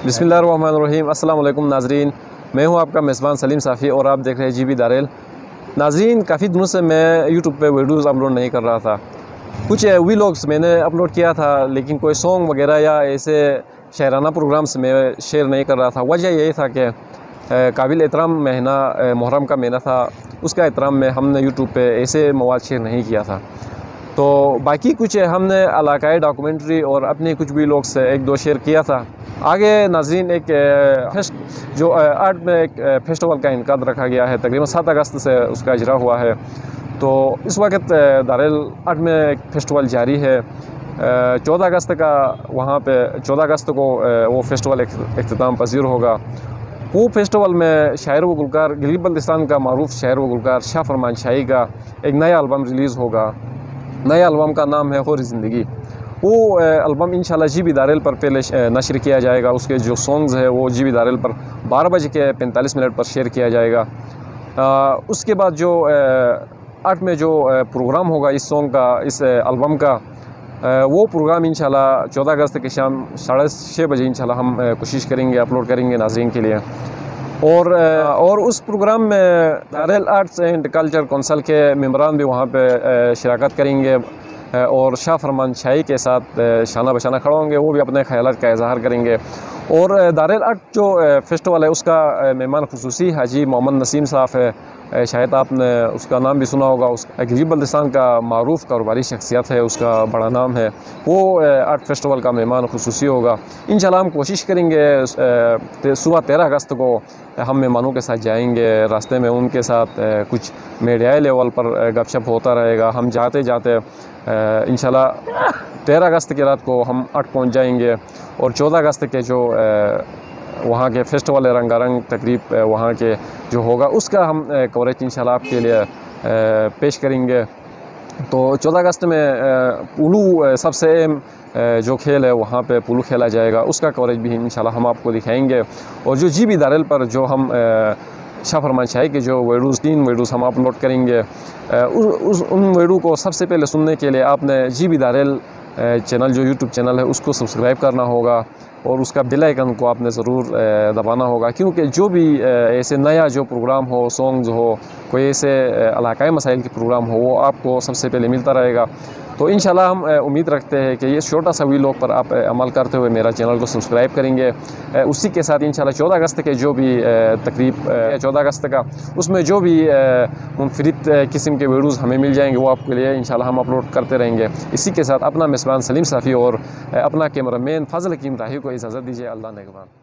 बिस्मिल्लाहिर्रहमानिर्रहीम। अस्सलाम वालेकुम नाजरीन, मैं हूं आपका मेज़बान सलीम साफ़ी और आप देख रहे हैं GB दारेल। नाजरीन, काफ़ी दिनों से मैं यूट्यूब पे वीडियोज़ अपलोड नहीं कर रहा था। कुछ वीलॉग्स मैंने अपलोड किया था, लेकिन कोई सॉन्ग वगैरह या ऐसे शायराना प्रोग्राम्स में शेयर नहीं कर रहा था। वजह यही था कि काबिल एहतराम महीना मुहर्रम का महीना था, उसका एहतराम में हमने यूट्यूब पे ऐसे मवाद शेयर नहीं किया था। तो बाकी कुछ हमने इलाकाई डॉक्यूमेंट्री और अपने कुछ वीलॉग्स एक दो शेयर किया था। आगे नाज़रीन एक जो 8 में एक फेस्टिवल का इनकाद रखा गया है, तकरीबन 7 अगस्त से उसका इजरा हुआ है। तो इस वक्त दारेल 8 में एक फेस्टिवल जारी है। 14 अगस्त का वहाँ पे 14 अगस्त को वो फेस्टिवल इख्तिताम पजीर होगा। वो फेस्टिवल में शायर व गुलकार गिलगित बल्तिस्तान का मारूफ शायर व गुलकार शाह फरमान शाही का एक नया एल्बम रिलीज़ होगा। नया एल्बम का नाम है होरी ज़िंदगी। वो एल्बम इंशाल्लाह GB दारेल पर पहले नशर किया जाएगा। उसके जो सॉन्ग्स है वो GB दारेल पर 12:45 पर शेयर किया जाएगा। उसके बाद जो 8 में जो प्रोग्राम होगा इस सॉन्ग का, इस एल्बम का, वो प्रोग्राम इंशाल्लाह 14 अगस्त की शाम 6:30 बजे इंशाल्लाह हम कोशिश करेंगे अपलोड करेंगे नाज़रीन के लिए। और उस प्रोग्राम में Darrel arts and culture council के मेंबरान भी वहाँ पे शिरकत करेंगे और शाह फरमान शाही के साथ शाना बशाना खड़ा होंगे। वो भी अपने ख्यालात का इजहार करेंगे। और दारेल आर्ट जो फेस्टिवल है उसका मेहमान खुसूसी हाजी मोहम्मद नसीम साहब है। शायद आपने उसका नाम भी सुना होगा। उसका गिलगित बल्तिस्तान का मारूफ कारोबारी शख्सियत है, उसका बड़ा नाम है। वो आर्ट फेस्टिवल का मेहमान खुसूसी होगा। इंशाल्लाह हम कोशिश करेंगे सुबह 13 अगस्त को हम मेहमानों के साथ जाएंगे। रास्ते में उनके साथ कुछ मीडिया लेवल पर गपशप होता रहेगा। हम जाते जाते इंशाल्लाह 13 अगस्त की रात को हम 8 पहुँच जाएंगे और 14 अगस्त के जो वहाँ के फेस्टिवल रंगारंग तकरीब वहाँ के जो होगा उसका हम कवरेज इंशाल्लाह आपके लिए पेश करेंगे। तो 14 अगस्त में पुलू सबसे अहम जो खेल है वहाँ पे पुलू खेला जाएगा, उसका कवरेज भी इंशाल्लाह हम आपको दिखाएंगे। और जो GB दारेल पर जो हम शाह फरमान शाही के जो वीडियोज़ 3 वीडियोज़ हम अपलोड करेंगे, उन वीडियो को सबसे पहले सुनने के लिए आपने GB दारेल चैनल जो यूट्यूब चैनल है उसको सब्सक्राइब करना होगा और उसका बेल आइकन को आपने ज़रूर दबाना होगा, क्योंकि जो भी ऐसे नया जो प्रोग्राम हो, सॉन्ग्स हो, कोई ऐसे इलाकाई मसाइल के प्रोग्राम हो, वो आपको सबसे पहले मिलता रहेगा। तो इंशाल्लाह हम उम्मीद रखते हैं कि ये छोटा सा वीलॉग पर आप अमल करते हुए मेरा चैनल को सब्सक्राइब करेंगे। उसी के साथ इंशाल्लाह 14 अगस्त के जो भी तकरीब 14 अगस्त का उसमें जो भी मुनफरिद किस्म के वीडियोज़ हमें मिल जाएंगे वो आपके लिए इंशाल्लाह हम अपलोड करते रहेंगे। इसी के साथ अपना मेज़बान सलीम साफ़ी और अपना कैमरामैन फ़ाज़ल हकीम राही को इजाज़त दीजिए। अल्लाह नेगहबान।